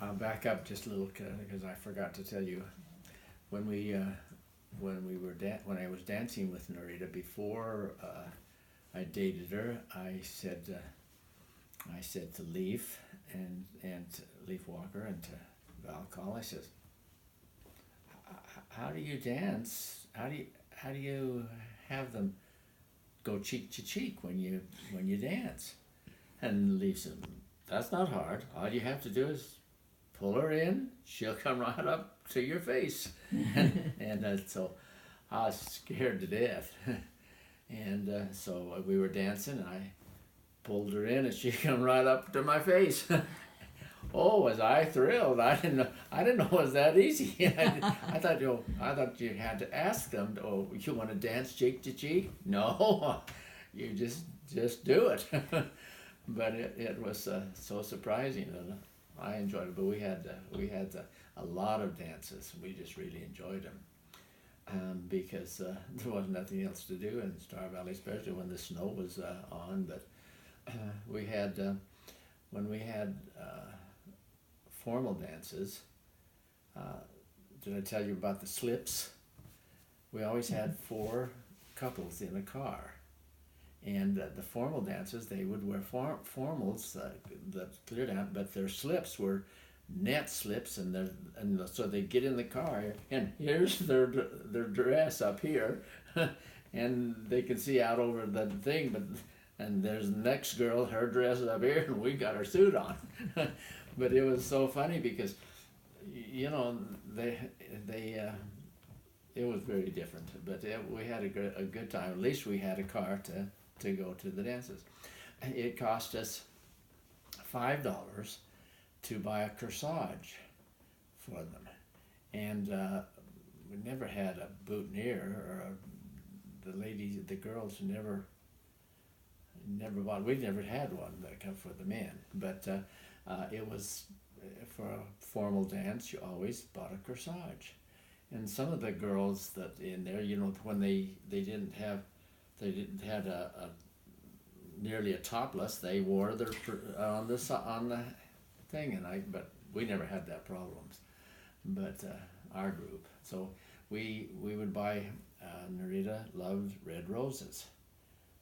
I'll back up just a little because I forgot to tell you when when I was dancing with Narita before I dated her. I said to Leaf and to Leaf Walker and to Val Call. I said, "How do you dance? How do you have them go cheek to cheek when you dance?" And Leaf said, "That's not hard. All you have to do is pull her in. She'll come right up to your face." And so I was scared to death. And so we were dancing, and I pulled her in, and she come right up to my face. Oh, was I thrilled! I didn't know it was that easy. I thought you had to ask them. Oh, you want to dance cheek to cheek? No, you just do it. But it was so surprising, and I enjoyed it. But we had a lot of dances. We just really enjoyed them. Because there was nothing else to do in Star Valley, especially when the snow was on. But we had when we had formal dances. Uh, did I tell you about the slips? We always had four couples in a car, and the formal dances they would wear formals that clear down, but their slips were net slips, and so they get in the car, and here's their dress up here, and they can see out over the thing, but and there's the next girl, her dress is up here, and we got our suit on. But it was so funny because, you know, they it was very different, but we had a good time. At least we had a car to go to the dances. It cost us $5 to buy a corsage for them, and we never had a boutonniere or the girls never bought. We never had one that come for the men, but it was for a formal dance. You always bought a corsage, and some of the girls that in there, you know, when they didn't have a nearly a topless, they wore their on the thing, but we never had that problems. But our group, so we would buy. Narita loved red roses,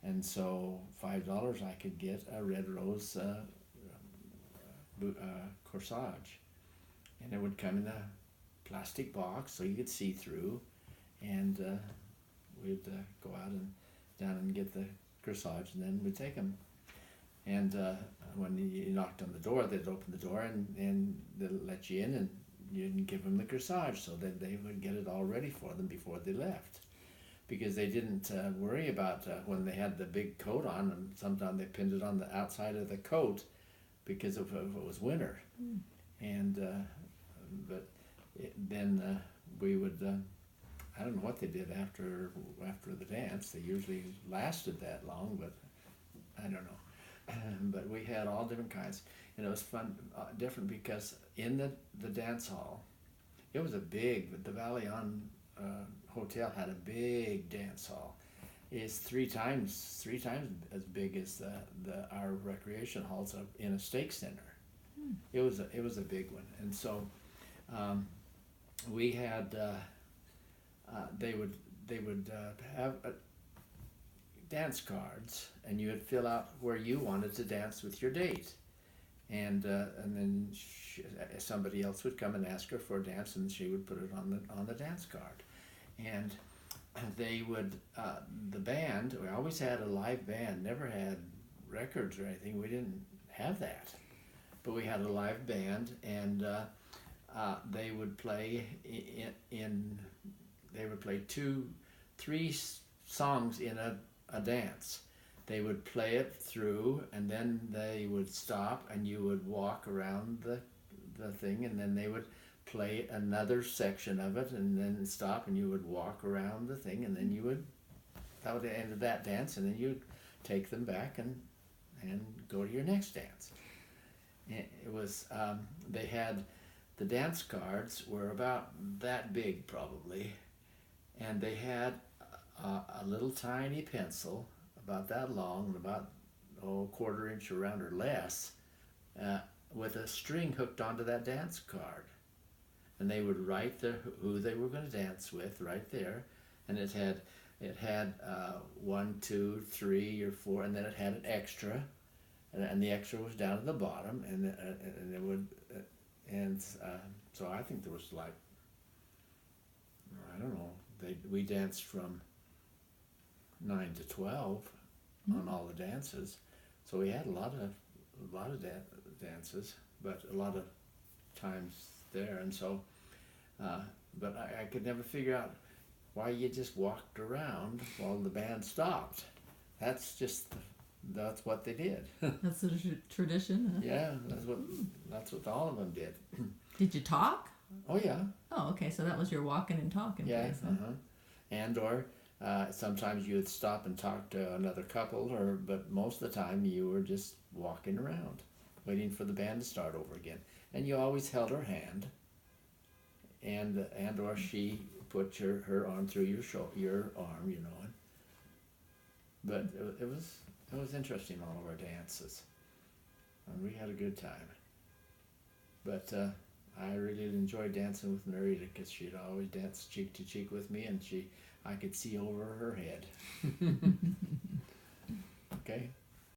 and so $5 I could get a red rose corsage, and it would come in a plastic box so you could see through, and we'd go out and down and get the corsage, and then we'd take them. And when you knocked on the door, they'd open the door and they'd let you in, and you'd give them the corsage so that they would get it all ready for them before they left. Because they didn't worry about when they had the big coat on, and sometimes they pinned it on the outside of the coat because if it was winter. And but then we would I don't know what they did after the dance. They usually lasted that long, but I don't know. But we had all different kinds, and it was fun, different because in the dance hall, it was the Valley on Hotel had a big dance hall. It's three times as big as our recreation halls up in a stake center. It was a big one, and so we had they would have dance cards, and you would fill out where you wanted to dance with your date, and then somebody else would come and ask her for a dance, and she would put it on the dance card, and they would the band. We always had a live band. Never had records or anything. We didn't have that, but we had a live band, and they would play they would play three songs in a dance. They would play it through, and then they would stop, and you would walk around the thing, and then they would play another section of it, and then stop, and you would walk around the thing, and then that would end that dance, and then you'd take them back and go to your next dance. It was they had the dance cards were about that big probably, and they had a little tiny pencil about that long, about a quarter inch around or less, with a string hooked onto that dance card, and they would write who they were going to dance with right there, and it had 1, 2, 3, or 4, and then it had an extra, and the extra was down at the bottom, and it would, so I think there was like, I don't know, we danced from 9 to 12 on all the dances, so we had a lot of dances, but a lot of times there, and so, but I could never figure out why you just walked around while the band stopped. That's what they did. That's a tradition, huh? Yeah, that's what all of them did. Did you talk? Oh yeah. Oh, okay, so that was your walking and talking place, huh? And or sometimes you would stop and talk to another couple, but most of the time you were just walking around, waiting for the band to start over again. And you always held her hand, and or she put her arm through your arm, you know. But it was interesting, all of our dances, and we had a good time. But I really enjoyed dancing with Narita because she'd always dance cheek to cheek with me, and I could see over her head. Okay.